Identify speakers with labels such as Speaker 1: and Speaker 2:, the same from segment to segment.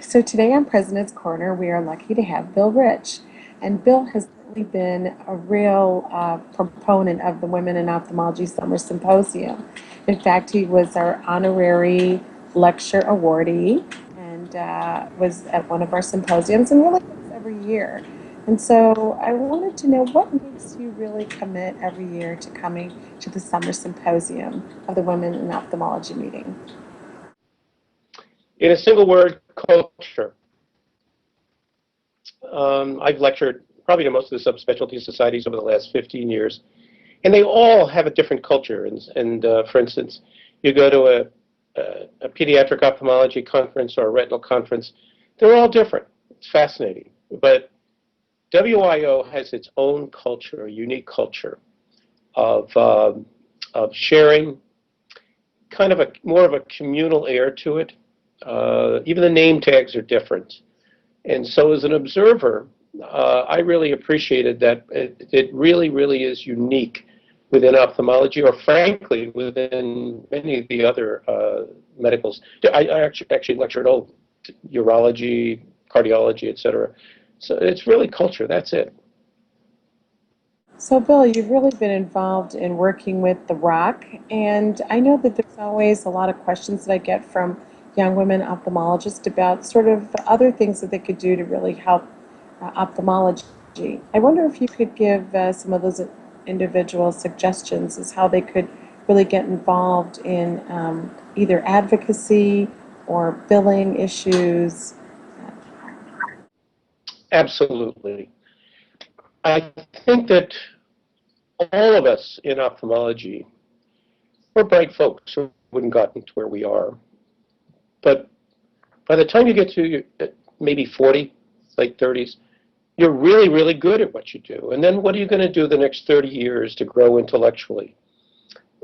Speaker 1: So today on President's Corner, we are lucky to have Bill Rich. And Bill has certainly been a real proponent of the Women in Ophthalmology Summer Symposium. In fact, he was our honorary lecture awardee and was at one of our symposiums and really comes every year. And so I wanted to know what makes you really commit every year to coming to the Summer Symposium of the Women in Ophthalmology meeting?
Speaker 2: In a single word, culture. I've lectured probably to most of the subspecialty societies over the last 15 years, and they all have a different culture. And for instance, you go to a pediatric ophthalmology conference or a retinal conference, they're all different. It's fascinating. But WIO has its own culture, a unique culture of sharing, kind of more of a communal air to it. Even the name tags are different. And so as an observer, I really appreciated that it really, really is unique within ophthalmology, or frankly, within many of the other medicals. I actually lectured urology, cardiology, etc. So it's really culture, that's it.
Speaker 1: So, Bill, you've really been involved in working with The Rock, and I know that there's always a lot of questions that I get from young women ophthalmologists about sort of other things that they could do to really help ophthalmology. I wonder if you could give some of those individual suggestions as how they could really get involved in either advocacy or billing issues.
Speaker 2: Absolutely. I think that all of us in ophthalmology, we're bright folks who wouldn't gotten to where we are. But by the time you get to maybe 40, late 30s, you're really, really good at what you do. And then what are you going to do the next 30 years to grow intellectually?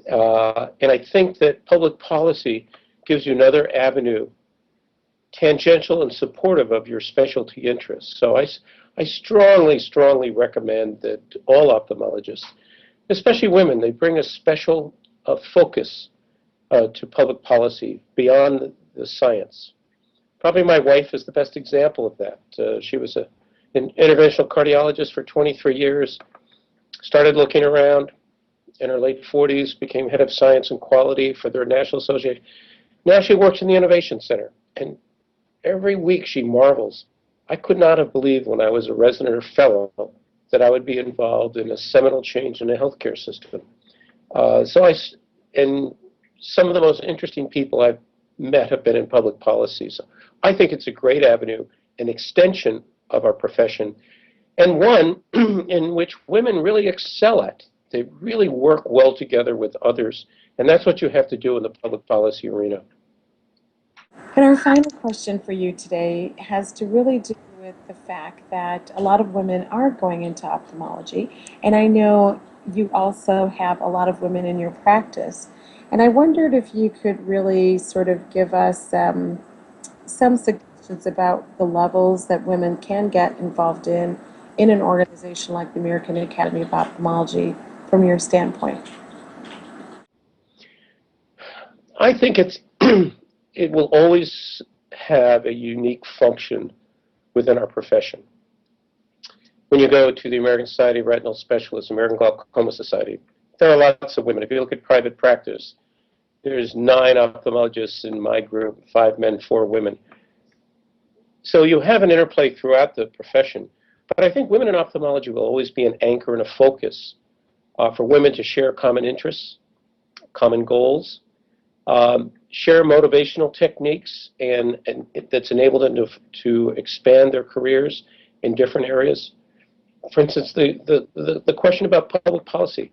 Speaker 2: And I think that public policy gives you another avenue, tangential and supportive of your specialty interests. So I strongly, strongly recommend that all ophthalmologists, especially women, they bring a special focus to public policy beyond the science. Probably my wife is the best example of that. She was an interventional cardiologist for 23 years, started looking around in her late 40s, became head of science and quality for their national association. Now she works in the Innovation Center, and every week she marvels. I could not have believed when I was a resident or fellow that I would be involved in a seminal change in the healthcare system. And some of the most interesting people I've met have been in public policy. So I think it's a great avenue, an extension of our profession, and one in which women really excel at. They really work well together with others, and that's what you have to do in the public policy arena.
Speaker 1: And our final question for you today has to really do with the fact that a lot of women are going into ophthalmology, and I know you also have a lot of women in your practice. And I wondered if you could really sort of give us some suggestions about the levels that women can get involved in an organization like the American Academy of Ophthalmology from your standpoint.
Speaker 2: I think it will always have a unique function within our profession. When you go to the American Society of Retinal Specialists, American Glaucoma Society, there are lots of women. If you look at private practice, there's 9 ophthalmologists in my group, 5 men, 4 women. So you have an interplay throughout the profession. But I think women in ophthalmology will always be an anchor and a focus for women to share common interests, common goals, share motivational techniques, and that's enabled them to expand their careers in different areas. For instance, the question about public policy,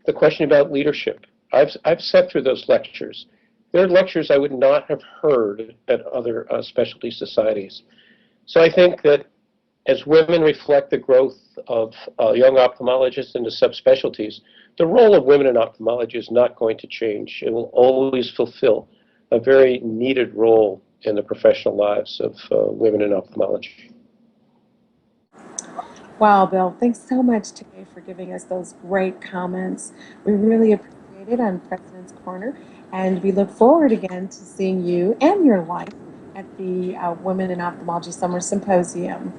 Speaker 2: the question about leadership. I've sat through those lectures. There are lectures I would not have heard at other specialty societies. So I think that as women reflect the growth of young ophthalmologists into subspecialties, the role of women in ophthalmology is not going to change. It will always fulfill a very needed role in the professional lives of women in ophthalmology.
Speaker 1: Wow, Bill, thanks so much today for giving us those great comments. We really appreciate it on President's Corner, and we look forward again to seeing you and your wife at the Women in Ophthalmology Summer Symposium.